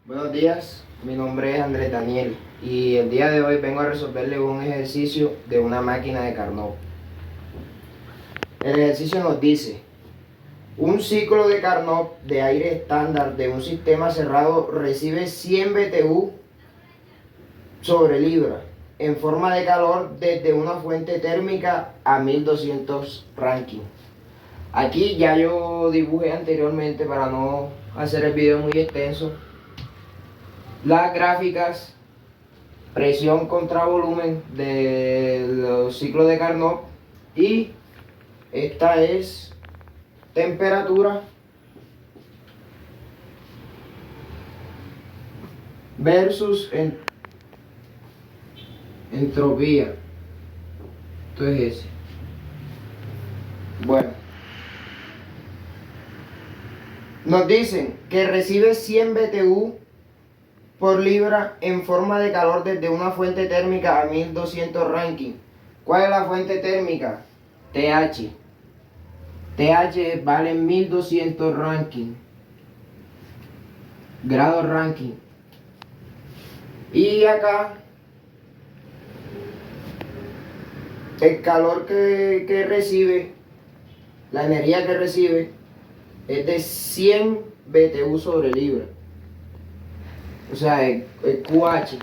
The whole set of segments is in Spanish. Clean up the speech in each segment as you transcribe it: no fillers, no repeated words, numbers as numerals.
Buenos días, mi nombre es Andrés Daniel y el día de hoy vengo a resolverle un ejercicio de una máquina de Carnot. El ejercicio nos dice: un ciclo de Carnot de aire estándar de un sistema cerrado recibe 100 BTU sobre libra en forma de calor desde una fuente térmica a 1200 Rankine. Aquí ya yo dibujé anteriormente para no hacer el video muy extenso las gráficas, presión contra volumen de los ciclos de Carnot, y esta es temperatura versus entropía. Esto es ese. Bueno, nos dicen que recibe 100 BTU por libra en forma de calor desde una fuente térmica a 1200 Rankine. ¿Cuál es la fuente térmica? TH. TH vale 1200 Rankine, grados Rankine. Y acá el calor que recibe, la energía que recibe, es de 100 BTU sobre libra. O sea, el QH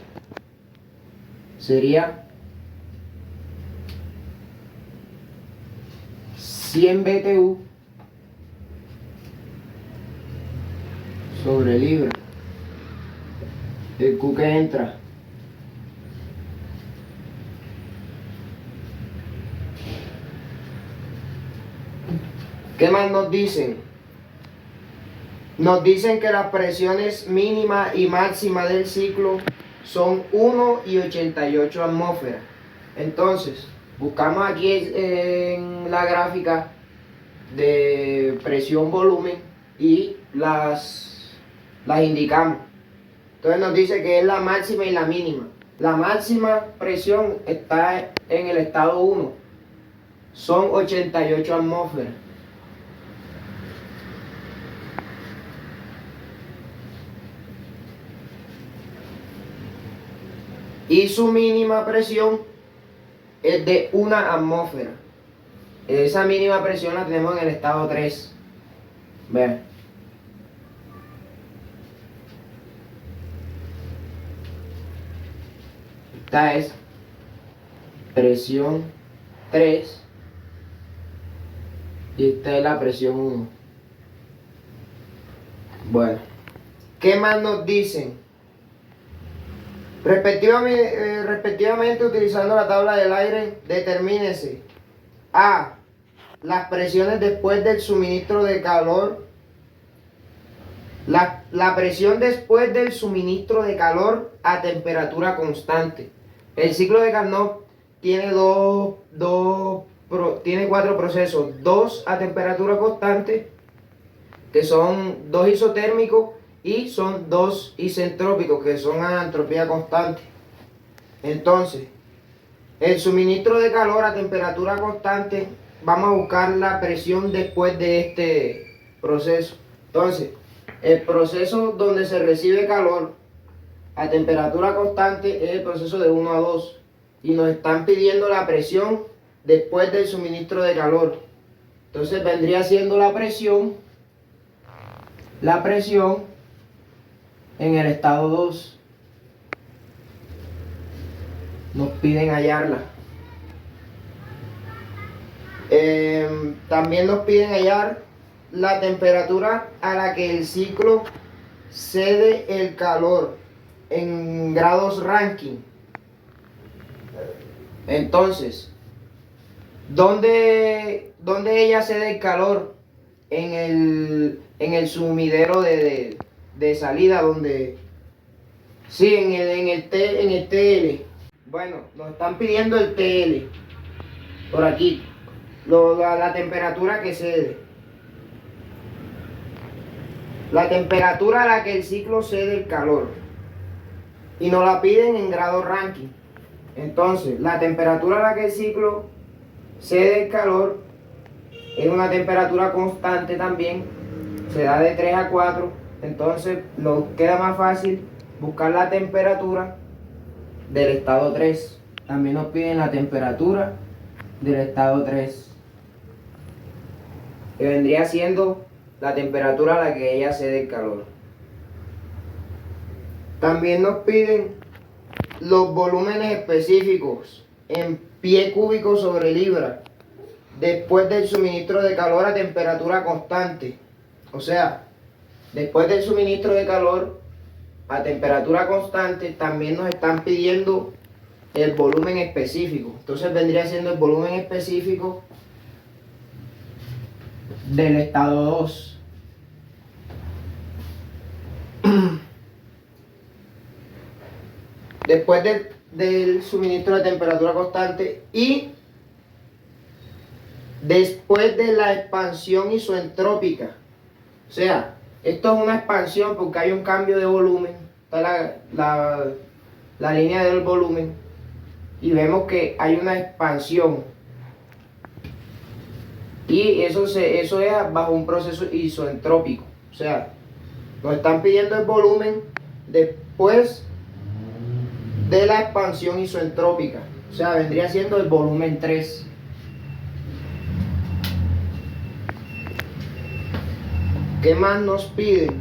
sería 100 BTU sobre libra. El Q que entra. ¿Qué más nos dicen? Nos dicen que las presiones mínima y máxima del ciclo son 1 y 88 atmósferas. Entonces, buscamos aquí en la gráfica de presión-volumen y las indicamos. Entonces nos dice que es la máxima y la mínima. La máxima presión está en el estado 1. Son 88 atmósferas. Y su mínima presión es de 1 atmósfera. Esa mínima presión la tenemos en el estado 3. Vean. Esta es presión 3 y esta es la presión 1. Bueno, ¿qué más nos dicen? Respectivamente, utilizando la tabla del aire, determínese: A, las presiones después del suministro de calor. La presión después del suministro de calor a temperatura constante. El ciclo de Carnot tiene tiene 4 procesos: 2 a temperatura constante, que son 2 isotérmicos, y son 2 isentrópicos, que son a entropía constante. Entonces, el suministro de calor a temperatura constante, vamos a buscar la presión después de este proceso. Entonces, el proceso donde se recibe calor a temperatura constante es el proceso de 1 a 2. Y nos están pidiendo la presión después del suministro de calor. Entonces vendría siendo la presión en el estado 2. Nos piden hallarla. También nos piden hallar la temperatura a la que el ciclo cede el calor en grados Rankine. Entonces, ¿dónde ella cede el calor? En el sumidero de salida, donde sí, en el TL. Bueno, nos están pidiendo el TL por aquí, la temperatura que cede, la temperatura a la que el ciclo cede el calor, y nos la piden en grados Rankine. Entonces, la temperatura a la que el ciclo cede el calor es una temperatura constante también, se da de 3 a 4. entonces nos queda más fácil buscar la temperatura del estado 3. También nos piden la temperatura del estado 3, que vendría siendo la temperatura a la que ella cede el calor. También nos piden los volúmenes específicos en pie cúbico sobre libra después del suministro de calor a temperatura constante. O sea, después del suministro de calor a temperatura constante, también nos están pidiendo el volumen específico. Entonces vendría siendo el volumen específico del estado 2. Después del suministro de temperatura constante y después de la expansión isoentrópica. O sea, esto es una expansión porque hay un cambio de volumen. Está la línea del volumen y vemos que hay una expansión. Y eso es bajo un proceso isoentrópico. O sea, nos están pidiendo el volumen después de la expansión isoentrópica. O sea, vendría siendo el volumen 3. ¿Qué más nos piden?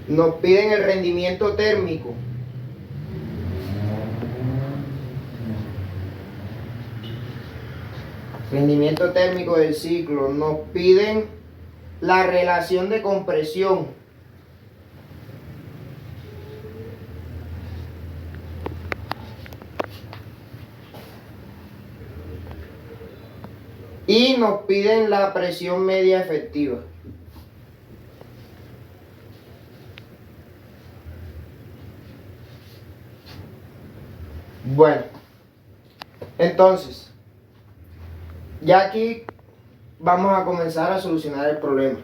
Nos piden el rendimiento térmico. Rendimiento térmico del ciclo. Nos piden la relación de compresión. Y nos piden la presión media efectiva. Bueno, entonces, ya aquí vamos a comenzar a solucionar el problema.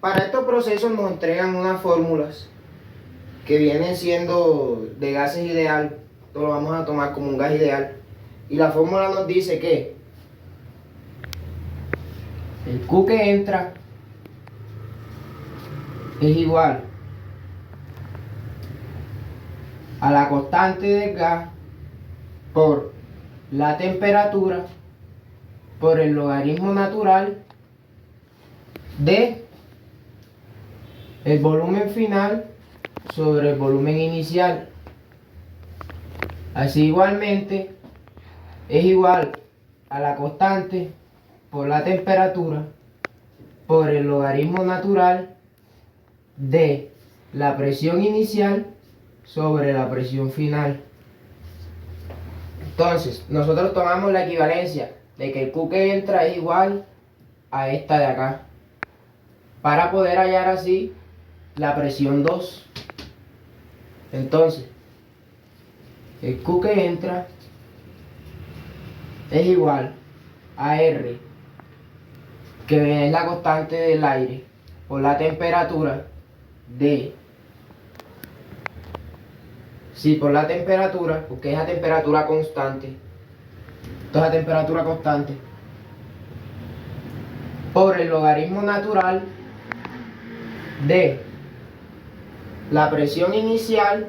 Para estos procesos nos entregan unas fórmulas que vienen siendo de gases ideal. Esto lo vamos a tomar como un gas ideal. Y la fórmula nos dice que el Q que entra es igual a la constante del gas por la temperatura por el logaritmo natural de el volumen final sobre el volumen inicial. Así igualmente es igual a la constante por la temperatura por el logaritmo natural de la presión inicial sobre la presión final. Entonces, nosotros tomamos la equivalencia de que el Q que entra es igual a esta de acá, para poder hallar así la presión 2. Entonces, el Q que entra es igual a R, que es la constante del aire, por la temperatura de... Sí, por la temperatura, porque es a temperatura constante. Esto es a temperatura constante. Por el logaritmo natural de la presión inicial,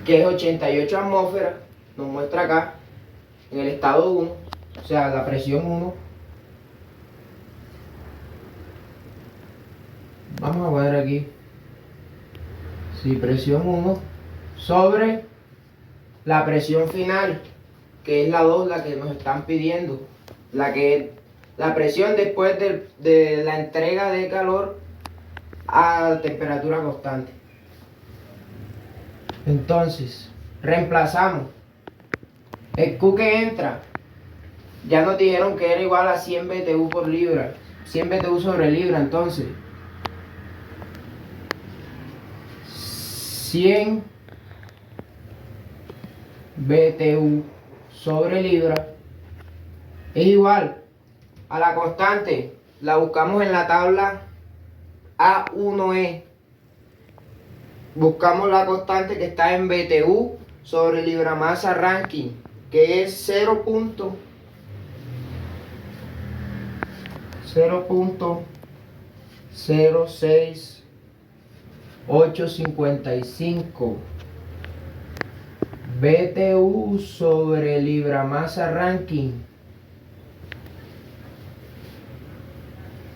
que es 88 atmósferas, nos muestra acá, en el estado 1, o sea, la presión 1. Vamos a poner aquí, sí, presión 1 sobre la presión final, que es la 2, la que nos están pidiendo, la presión después de la entrega de calor a temperatura constante. Entonces, reemplazamos el Q que entra. Ya nos dijeron que era igual a 100 BTU por libra, 100 BTU sobre libra. Entonces, 100 BTU sobre libra es igual a la constante. La buscamos en la tabla A1E. Buscamos la constante que está en BTU sobre libra masa Rankine, que es 0.0 0.06855 BTU sobre libra masa ranking.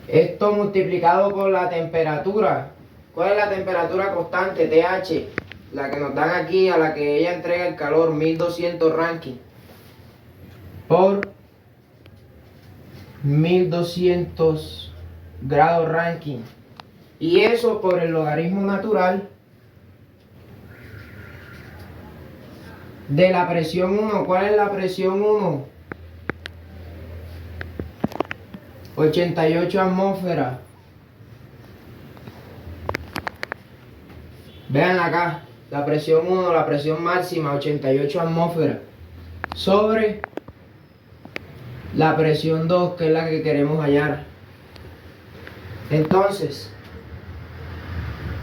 Esto multiplicado por la temperatura. ¿Cuál es la temperatura constante? TH, la que nos dan aquí, a la que ella entrega el calor, 1200 ranking, por 1200 grados ranking. Y eso por el logaritmo natural de la presión 1. ¿Cuál es la presión 1? 88 atmósferas. Vean acá, la presión 1, la presión máxima, 88 atmósferas, sobre la presión 2, que es la que queremos hallar. Entonces,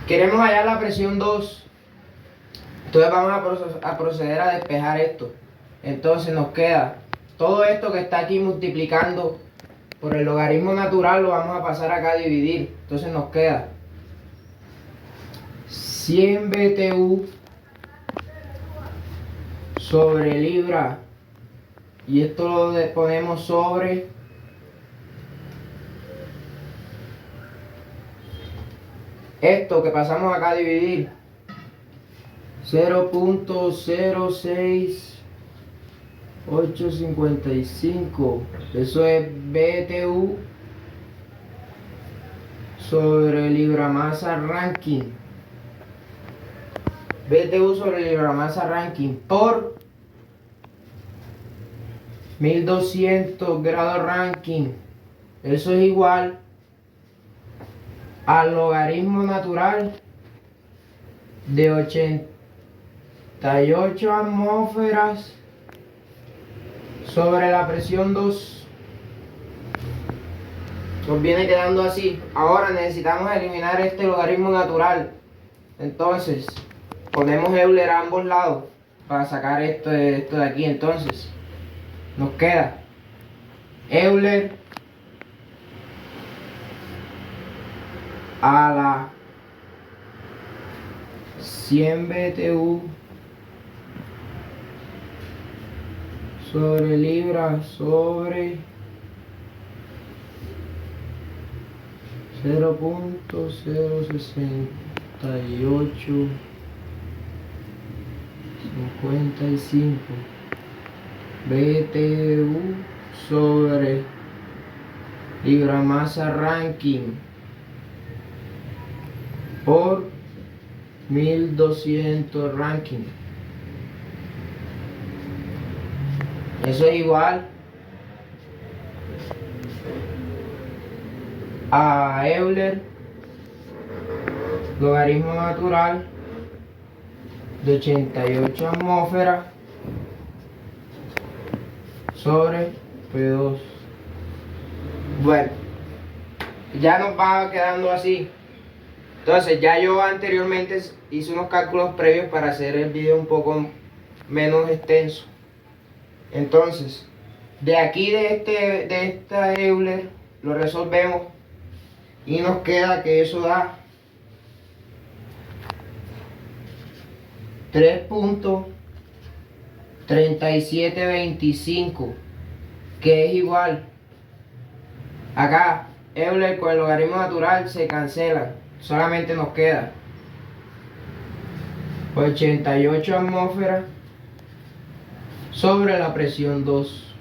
queremos hallar la presión 2. Entonces vamos a proceder a despejar esto. Entonces nos queda todo esto que está aquí multiplicando por el logaritmo natural, lo vamos a pasar acá a dividir. Entonces nos queda 100 BTU sobre libra, y esto lo ponemos sobre esto que pasamos acá a dividir, 0.06855. Eso es BTU sobre libra masa ranking. BTU sobre libra masa ranking por 1200 grados ranking. Eso es igual al logaritmo natural de 88 atmósferas sobre la presión 2. Nos viene quedando así. Ahora necesitamos eliminar este logaritmo natural. Entonces ponemos Euler a ambos lados para sacar esto de aquí. Entonces nos queda Euler a la 100 BTU sobre libra sobre 0.06855 BTU sobre libra masa ranking por 1200 ranking. Eso es igual a Euler logaritmo natural de 88 atmósferas sobre P2. Bueno, ya nos va quedando así. Entonces ya yo anteriormente hice unos cálculos previos para hacer el video un poco menos extenso. Entonces, de aquí de esta Euler lo resolvemos y nos queda que eso da 3.3725, que es igual. Acá Euler con el logaritmo natural se cancela, solamente nos queda 88 atmósferas sobre la presión 2.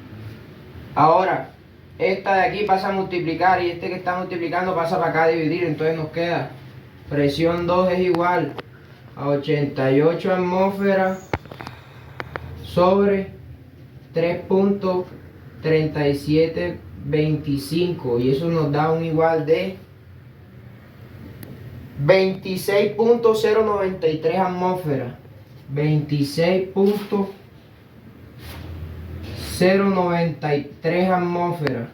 Ahora, esta de aquí pasa a multiplicar y este que está multiplicando pasa para acá a dividir. Entonces nos queda presión 2 es igual a 88 atmósferas sobre 3.3725, y eso nos da un igual de 26.093 atmósferas. 26.093 atmósferas.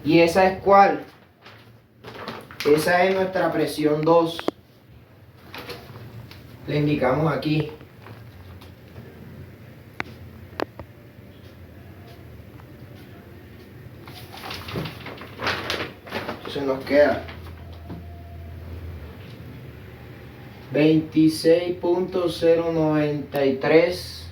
¿Y esa es cuál? Esa es nuestra presión 2. Le indicamos aquí. Se nos queda 26.093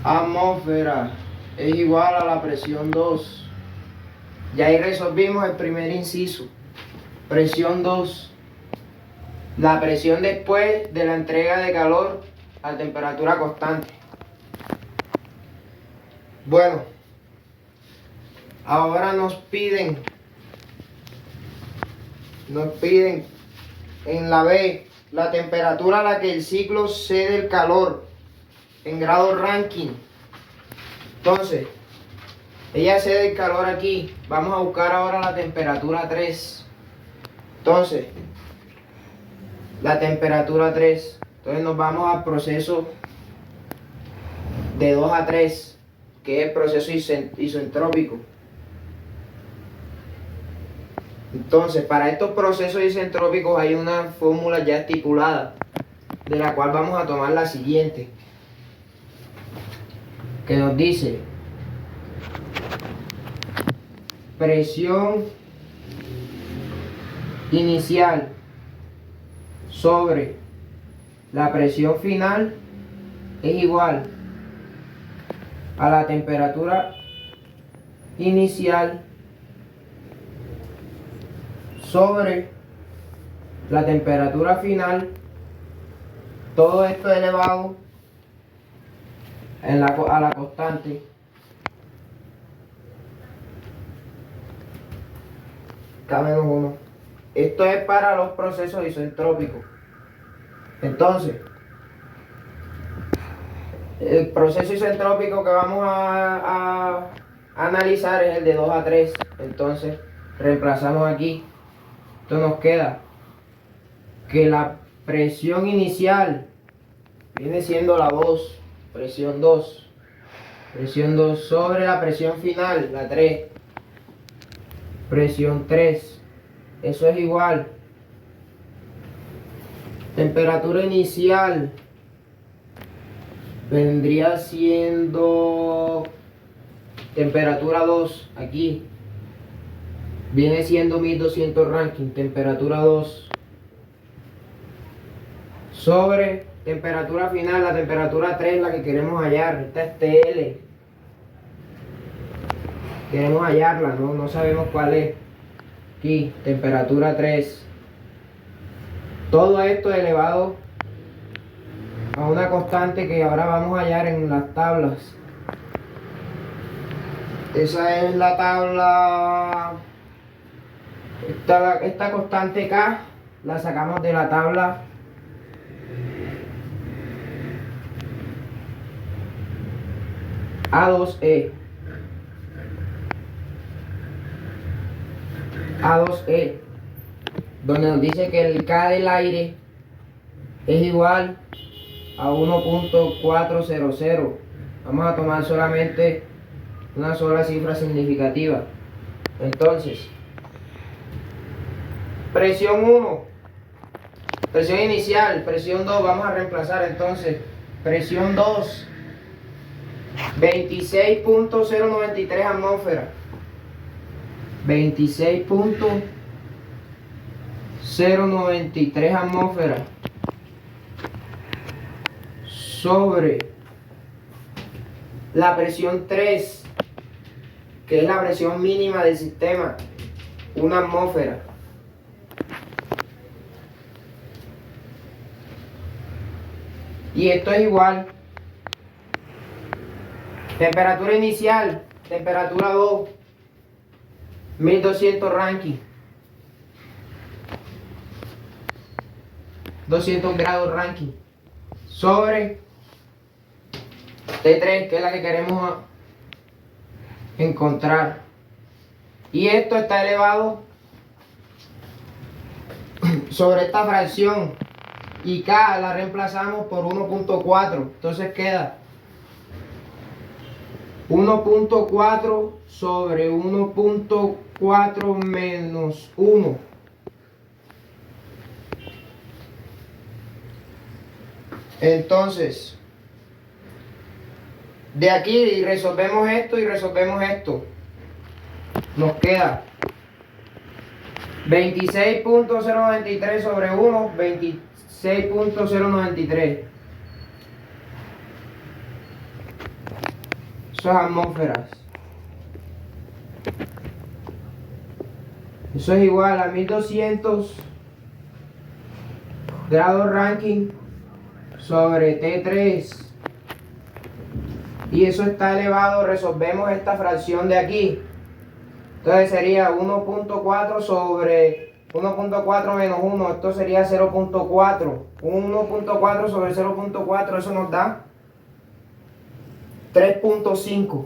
atmósferas es igual a la presión 2. Ya ahí resolvimos el primer inciso. Presión 2. La presión después de la entrega de calor a temperatura constante. Bueno, ahora nos piden en la B la temperatura a la que el ciclo cede el calor en grado Rankine. Entonces, ella cede el calor aquí. Vamos a buscar ahora la temperatura 3. Entonces, la temperatura 3. Entonces nos vamos al proceso de 2 a 3, que es el proceso isentrópico. Entonces, para estos procesos isentrópicos hay una fórmula ya estipulada, de la cual vamos a tomar la siguiente, que nos dice presión inicial sobre la presión final es igual a la temperatura inicial sobre la temperatura final, todo esto elevado a la constante K-1. Esto es para los procesos isentrópicos. Entonces, el proceso isentrópico que vamos a analizar es el de 2 a 3. Entonces, reemplazamos aquí. Esto nos queda que la presión inicial viene siendo la 2, presión 2 sobre la presión final, la 3, presión 3. Eso es igual. Temperatura inicial vendría siendo temperatura 2 aquí. Viene siendo 1200 Rankine, temperatura 2. Sobre temperatura final, la temperatura 3, la que queremos hallar. Esta es TL. Queremos hallarla, no sabemos cuál es. Aquí, temperatura 3. Todo esto elevado a una constante que ahora vamos a hallar en las tablas. Esa es la tabla. Esta constante K la sacamos de la tabla A2E. A2E, donde nos dice que el K del aire es igual a 1.400. Vamos a tomar solamente una sola cifra significativa. Entonces, presión 1, presión inicial, presión 2, vamos a reemplazar entonces, presión 2, 26.093 atmósferas, 26.093 atmósferas sobre la presión 3, que es la presión mínima del sistema, 1 atmósfera. Y esto es igual. Temperatura inicial, temperatura 2, 1200 Rankine, 200 grados Rankine, sobre T3, que es la que queremos encontrar. Y esto está elevado sobre esta fracción, y K la reemplazamos por 1.4. Entonces queda 1.4 sobre 1.4 menos 1. Entonces, de aquí resolvemos esto y resolvemos esto. nos queda 26.093 sobre 1, 26.093. Eso es atmósferas. Eso es igual a 1200 grados Rankine sobre T3. Y eso está elevado, resolvemos esta fracción de aquí. Entonces sería 1.4 sobre 1.4 menos 1. Esto sería 0.4. 1.4 sobre 0.4, eso nos da 3.5.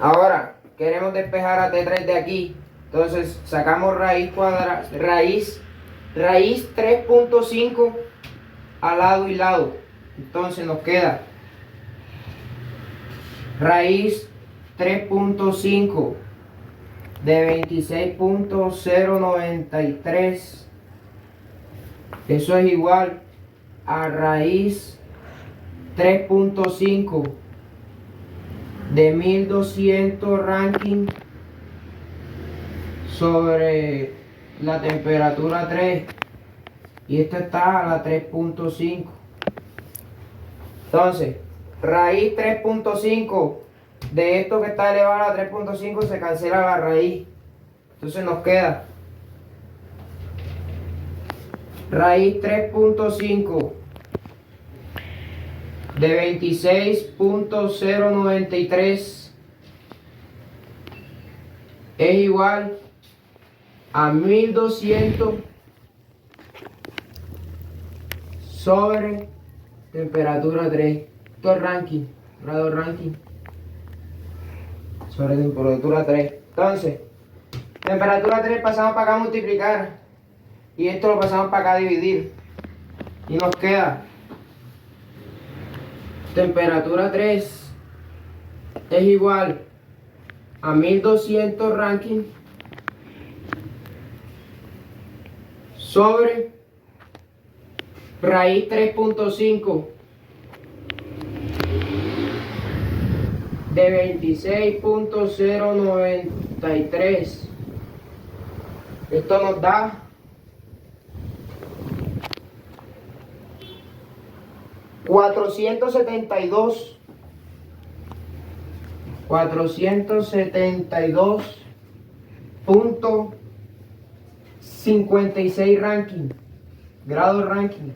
Ahora, queremos despejar a T3 de aquí. Entonces sacamos raíz cuadrada, raíz 3.5 a lado y lado. Entonces nos queda raíz 3.5 de 26.093. Eso es igual a raíz 3.5 de 1200 Rankine sobre la temperatura 3. Y esto está a la 3.5. Entonces, raíz 3.5 de esto que está elevado a 3.5 se cancela la raíz. Entonces nos queda raíz 3.5 de 26.093 es igual a 1200 sobre temperatura 3. Esto es Rankine, grado Rankine sobre temperatura 3. Entonces, temperatura 3 pasamos para acá a multiplicar. Y esto lo pasamos para acá a dividir. Y nos queda temperatura 3 es igual a 1200 Rankine sobre raíz 3.5 de 26.093. Esto nos da 472.56 Rankine, grado Rankine.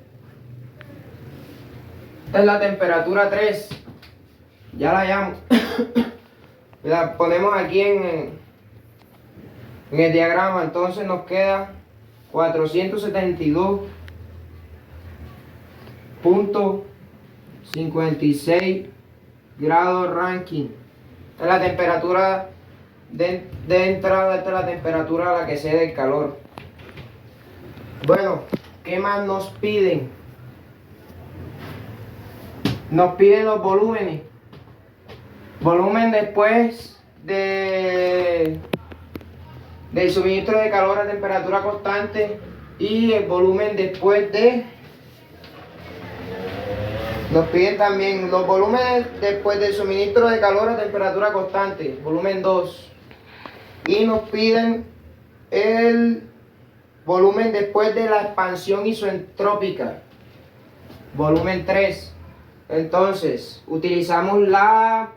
Esta es la temperatura 3. Ya la llamo. La ponemos aquí en el diagrama. Entonces nos queda 472.56 grados Rankine. Esta es la temperatura de entrada. Esta es la temperatura a la que cede el calor. Bueno, ¿qué más nos piden? Nos piden los volúmenes. Volumen después del suministro de calor a temperatura constante y el volumen después de... Nos piden también los volúmenes después del suministro de calor a temperatura constante, volumen 2. Y nos piden el volumen después de la expansión isoentrópica, volumen 3. Entonces, utilizamos la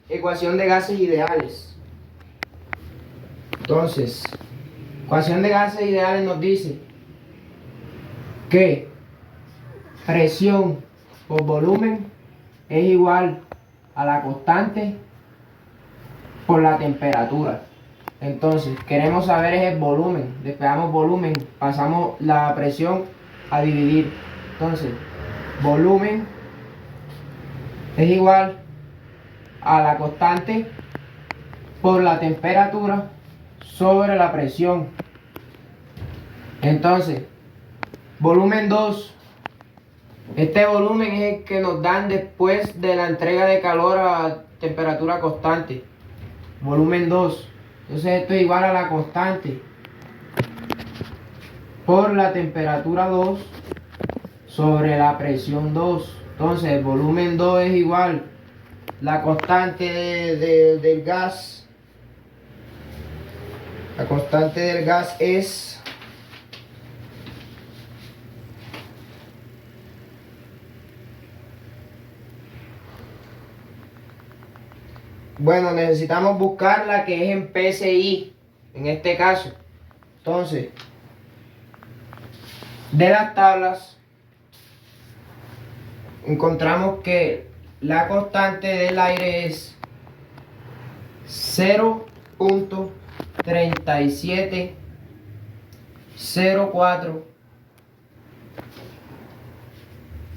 ecuación de gases ideales. Entonces, ecuación de gases ideales nos dice que presión por volumen es igual a la constante por la temperatura. Entonces, queremos saber es el volumen. Despejamos volumen, pasamos la presión a dividir. Entonces, volumen es igual a la constante por la temperatura sobre la presión. Entonces, volumen 2. Este volumen es el que nos dan después de la entrega de calor a temperatura constante. Volumen 2. Entonces esto es igual a la constante por la temperatura 2 sobre la presión 2. Entonces el volumen 2 es igual la constante del gas. La constante del gas es bueno, necesitamos buscar la que es en PSI, en este caso. Entonces, de las tablas, encontramos que la constante del aire es 0.3704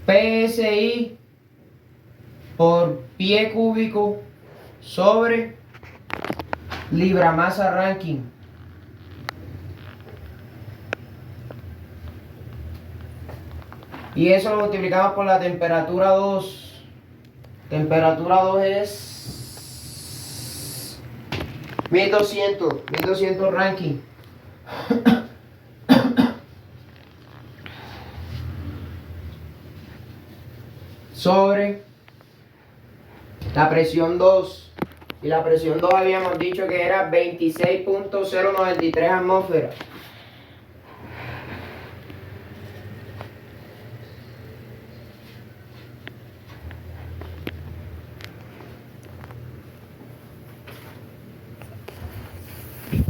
PSI por pie cúbico sobre libra masa Rankine. Y eso lo multiplicamos por la temperatura 2. Temperatura 2 es 1200 Rankine. Sobre la presión 2. Y la presión 2 habíamos dicho que era 26.093 atmósferas.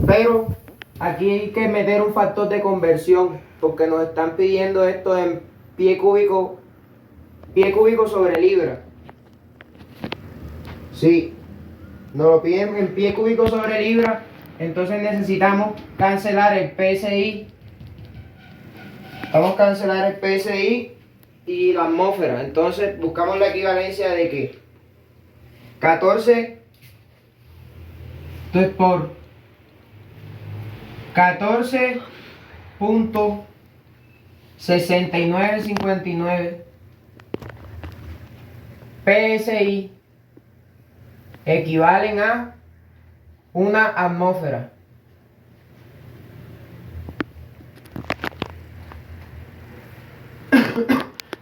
Pero aquí hay que meter un factor de conversión, porque nos están pidiendo esto en pie cúbico sobre libra. Sí, nos lo piden en pie cúbico sobre libra, entonces necesitamos cancelar el PSI. Vamos a cancelar el PSI y la atmósfera. Entonces buscamos la equivalencia de que 14, entonces por 14.6959 PSI equivalen a una atmósfera.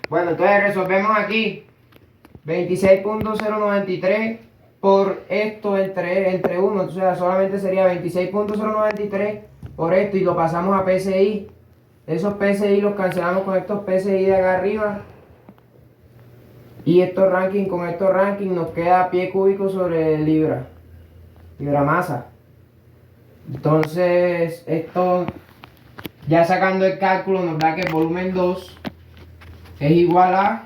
Bueno, entonces resolvemos aquí 26.093 por esto entre 1, o sea, solamente sería 26.093 por esto y lo pasamos a PSI. Esos PSI los cancelamos con estos PSI de acá arriba. Y estos Rankine con estos Rankine nos queda pie cúbico sobre libra masa. Entonces, esto ya sacando el cálculo nos da que el volumen 2 es igual a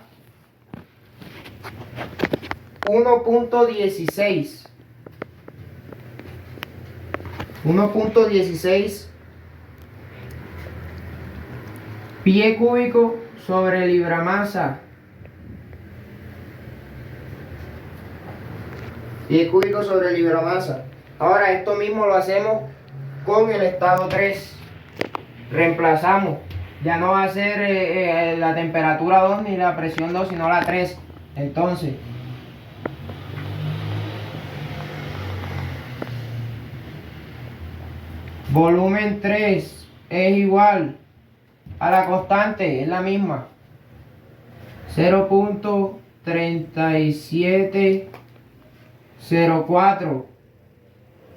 1.16 pie cúbico sobre libra masa. Pie cúbico sobre libra masa. Ahora esto mismo lo hacemos con el estado 3. Reemplazamos. Ya no va a ser la temperatura 2 ni la presión 2, sino la 3. Entonces, volumen 3 es igual a la constante, es la misma. 0.3704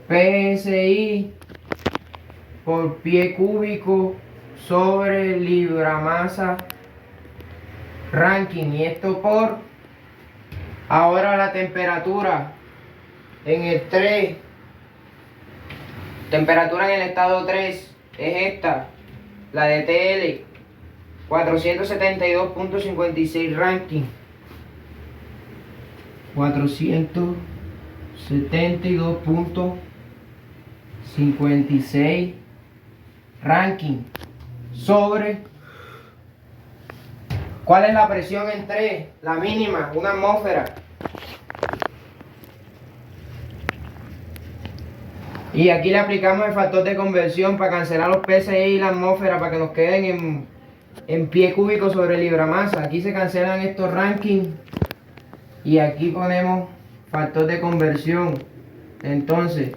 PSI por pie cúbico sobre libra masa Rankine. Y esto por ahora la temperatura en el 3, temperatura en el estado 3 es esta, la de TL 472.56 Rankine. 472.56 Rankine sobre, ¿cuál es la presión en 3? La mínima, una atmósfera. Y aquí le aplicamos el factor de conversión para cancelar los PSI y la atmósfera para que nos queden en pie cúbico sobre libra masa. Aquí se cancelan estos Rankine y aquí ponemos factor de conversión. Entonces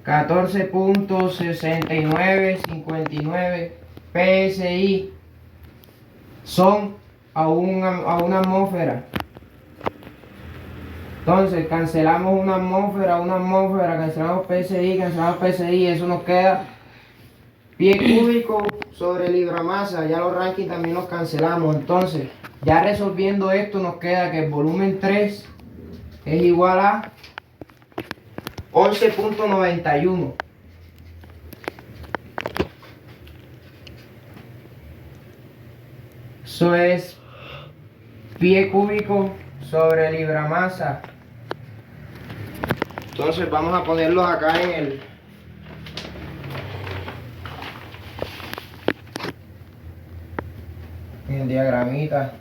14.6959 PSI son a una atmósfera. Entonces cancelamos una atmósfera, cancelamos PSI, eso nos queda pie cúbico sobre libra masa. Ya los rankings también los cancelamos. Entonces, ya resolviendo esto, nos queda que el volumen 3 es igual a 11.91. Eso es pie cúbico sobre libra masa. Entonces vamos a ponerlos acá en el diagramita.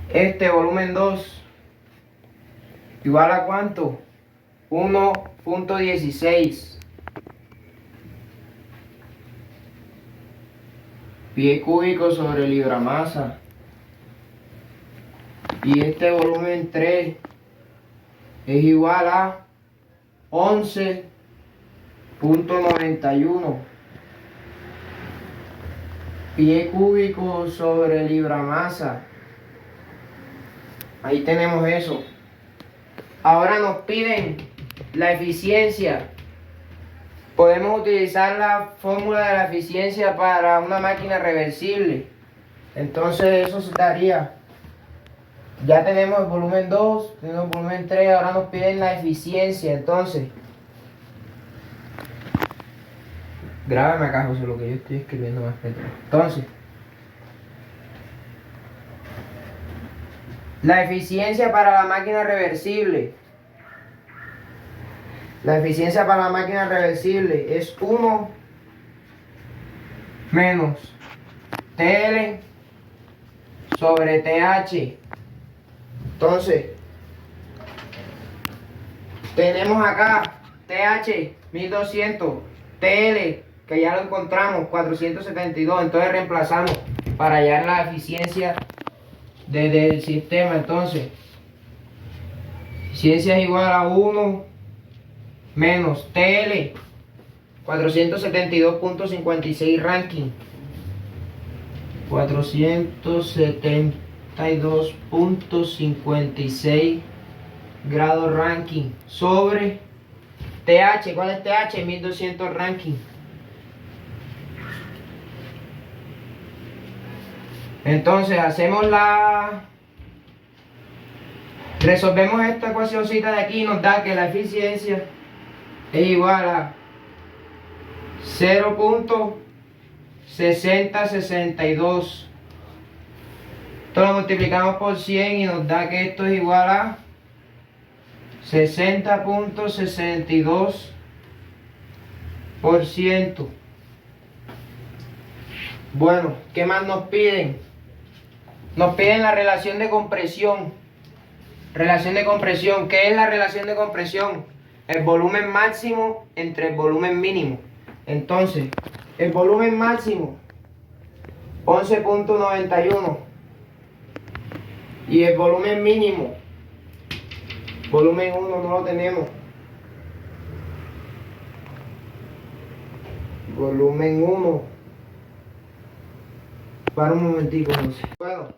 Este volumen 2 igual a ¿cuánto? 1.16 pie cúbico sobre libra masa. Y este volumen 3 es igual a 11.91 pie cúbico sobre libra masa. Ahí tenemos eso. Ahora nos piden la eficiencia. Podemos utilizar la fórmula de la eficiencia para una máquina reversible. Entonces eso se daría. Ya tenemos el volumen 2, tenemos el volumen 3, ahora nos piden la eficiencia. Entonces, grábame acá, José, lo que yo estoy escribiendo más que todo. Entonces, la eficiencia para la máquina reversible. La eficiencia para la máquina reversible es 1 menos TL sobre TH. Entonces, tenemos acá TH 1200, TL que ya lo encontramos 472. Entonces reemplazamos para hallar la eficiencia del sistema. Entonces, eficiencia es igual a 1 menos TL 472.56 ranking, 472.56 grados ranking sobre TH. ¿Cuál es TH? 1200 ranking. Entonces resolvemos esta ecuacióncita de aquí y nos da que la eficiencia es igual a 0.6062. Esto lo multiplicamos por 100 y nos da que esto es igual a 60.62%. Bueno, ¿qué más nos piden? Nos piden la relación de compresión. Relación de compresión. ¿Qué es la relación de compresión? El volumen máximo entre el volumen mínimo. Entonces, el volumen máximo 11.91 y el volumen mínimo, volumen 1 no lo tenemos. Volumen 1. Para un momentico, no sé. Bueno,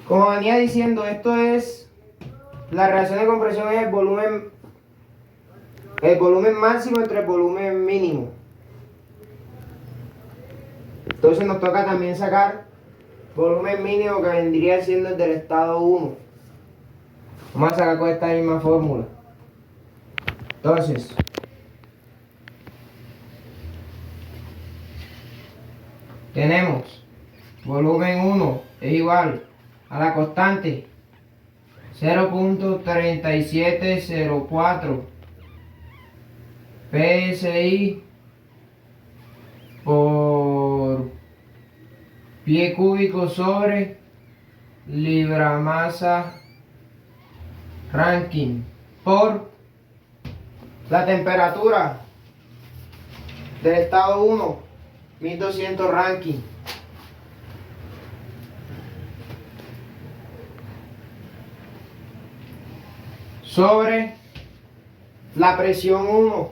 como venía diciendo, esto es la relación de compresión, es el volumen máximo entre el volumen mínimo. Entonces nos toca también sacar volumen mínimo, que vendría siendo el del estado 1. Vamos a sacar con esta misma fórmula. Entonces, tenemos volumen 1 es igual a la constante 0.3704 PSI por pie cúbico sobre libra masa ranking por la temperatura del estado 1, 1200 ranking. Sobre La presión 1.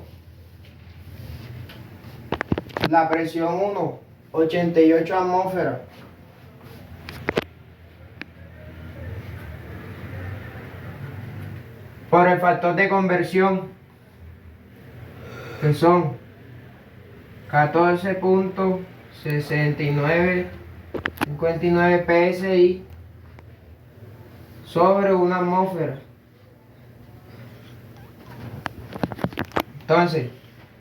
La presión 1, 88 atmósferas. Por el factor de conversión, que son 14.6959 PSI sobre una atmósfera. Entonces,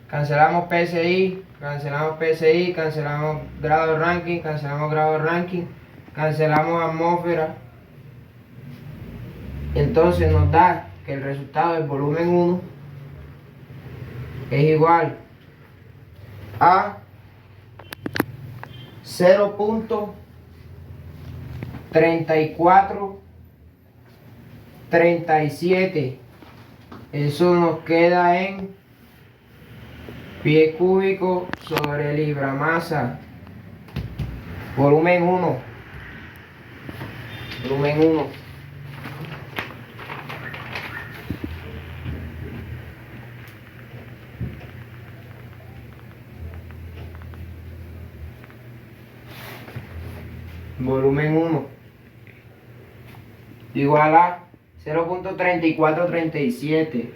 cancelamos PSI, cancelamos grado de Rankine, cancelamos atmósfera. Entonces nos da que el resultado del volumen 1 es igual a 0.3437. Eso nos queda en pie cúbico sobre libra masa. Volumen 1. Volumen 1. Volumen 1 igual a 0.3437.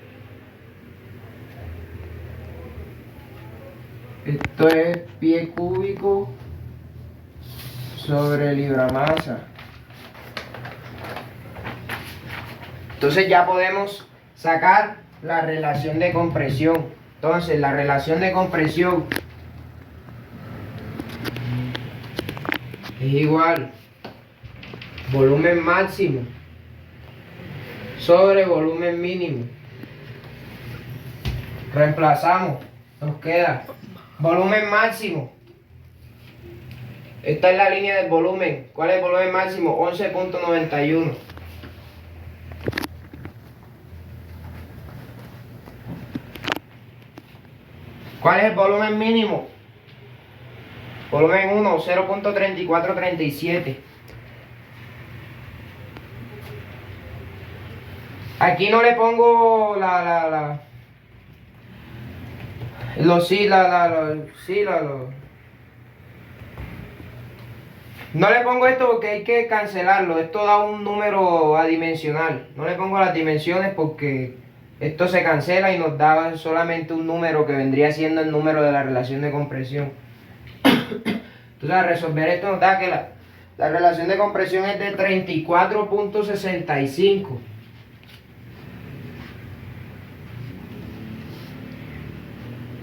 Esto es pie cúbico sobre libra masa. Entonces ya podemos sacar la relación de compresión. Entonces la relación de compresión es igual volumen máximo sobre volumen mínimo. Reemplazamos, nos queda volumen máximo. Esta es la línea del volumen. ¿Cuál es el volumen máximo? 11.91. ¿Cuál es el volumen mínimo? Volumen 1, 0.3437. Aquí no le pongo no le pongo esto porque hay que cancelarlo. Esto da un número adimensional. No le pongo las dimensiones porque esto se cancela y nos da solamente un número que vendría siendo el número de la relación de compresión. Entonces, al resolver esto nos da que la relación de compresión es de 34.65.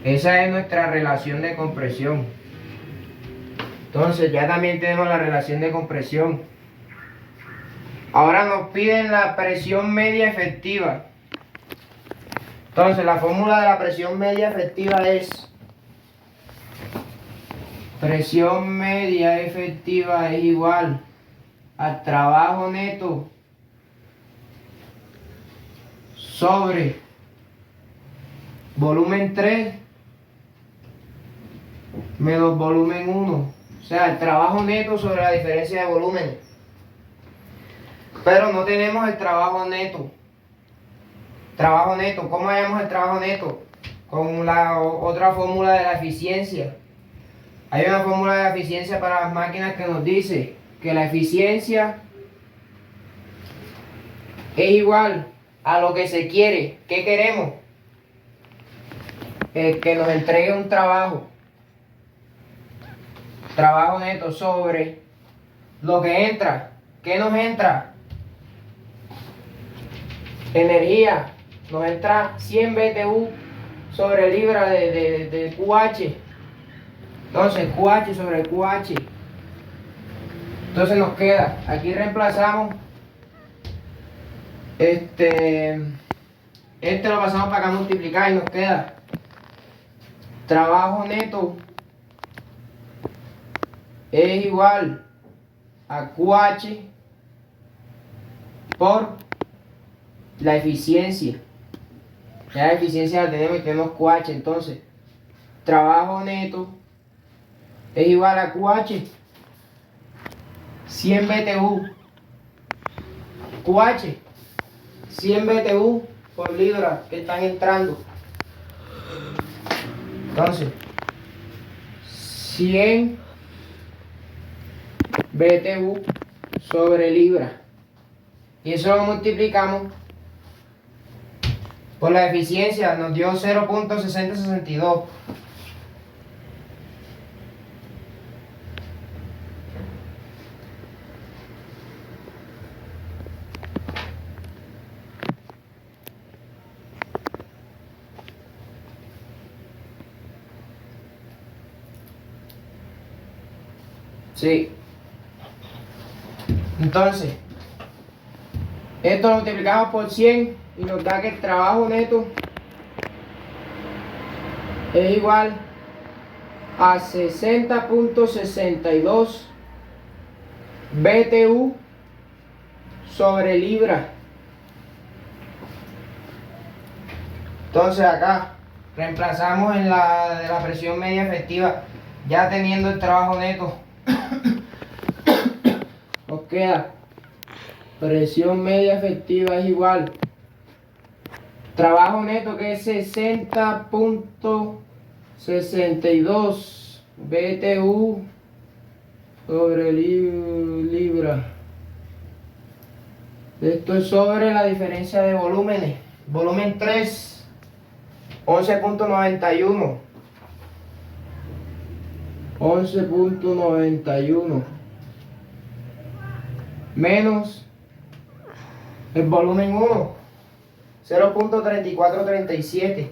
Esa es nuestra relación de compresión. Entonces ya también tenemos la relación de compresión. Ahora nos piden la presión media efectiva. Entonces la fórmula de la presión media efectiva es: presión media efectiva es igual al trabajo neto sobre volumen 3 menos volumen 1. O sea, el trabajo neto sobre la diferencia de volumen. Pero no tenemos el trabajo neto. Trabajo neto, ¿cómo hallamos el trabajo neto? Con la otra fórmula de la eficiencia. Hay una fórmula de la eficiencia para las máquinas que nos dice que la eficiencia es igual a lo que se quiere. ¿Qué queremos? Que nos entregue un trabajo. Trabajo neto sobre lo que entra. ¿Qué nos entra? Energía. Nos entra 100 BTU sobre libra de QH. Entonces QH sobre QH. Entonces nos queda, aquí reemplazamos este lo pasamos para acá a multiplicar y nos queda trabajo neto es igual a QH por la eficiencia. Ya la eficiencia la tenemos y tenemos QH. Entonces trabajo neto es igual a QH 100 BTU. QH 100 BTU por libra que están entrando. Entonces, 100 BTU sobre libra. Y eso lo multiplicamos por la eficiencia, nos dio 0.6062. Sí. Entonces, esto lo multiplicamos por 100 y nos da que el trabajo neto es igual a 60.62 BTU sobre libra. Entonces acá reemplazamos en la de la presión media efectiva, ya teniendo el trabajo neto. Nos queda presión media efectiva es igual trabajo neto, que es 60.62 BTU sobre libra. Esto es sobre la diferencia de volúmenes. Volumen 3, 11.91. 11.91 menos el volumen 1, 0.3437.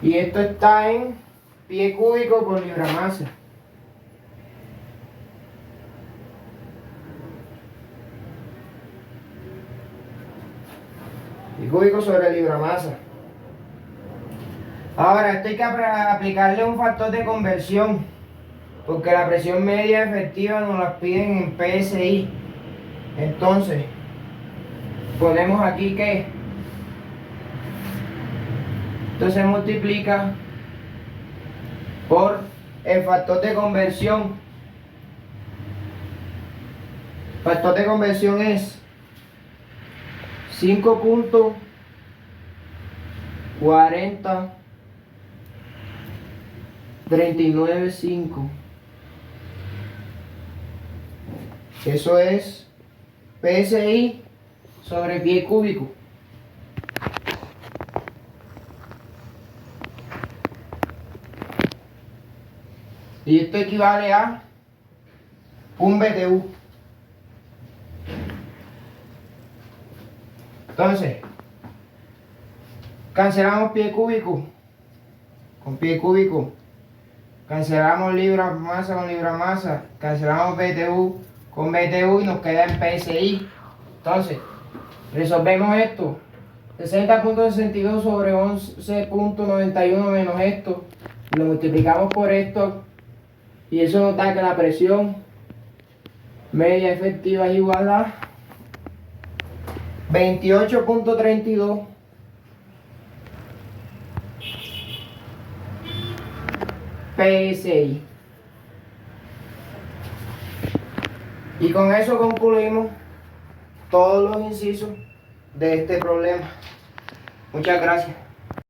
Y esto está en pie cúbico por libra masa. Pie cúbico sobre libra masa. Ahora, esto hay que aplicarle un factor de conversión, porque la presión media efectiva nos la piden en PSI. Entonces, ponemos aquí que esto se multiplica por el factor de conversión. El factor de conversión es 5.4039.5. Eso es PSI sobre pie cúbico. Y esto equivale a un BTU. Entonces, cancelamos pie cúbico con pie cúbico. Cancelamos libra masa con libra masa. Cancelamos BTU con BTU y nos queda en PSI. Entonces, resolvemos esto. 60.62 sobre 11.91 menos esto. Lo multiplicamos por esto. Y eso nos da que la presión media efectiva es igual a 28.32 PSI. Y con eso concluimos todos los incisos de este problema. Muchas gracias.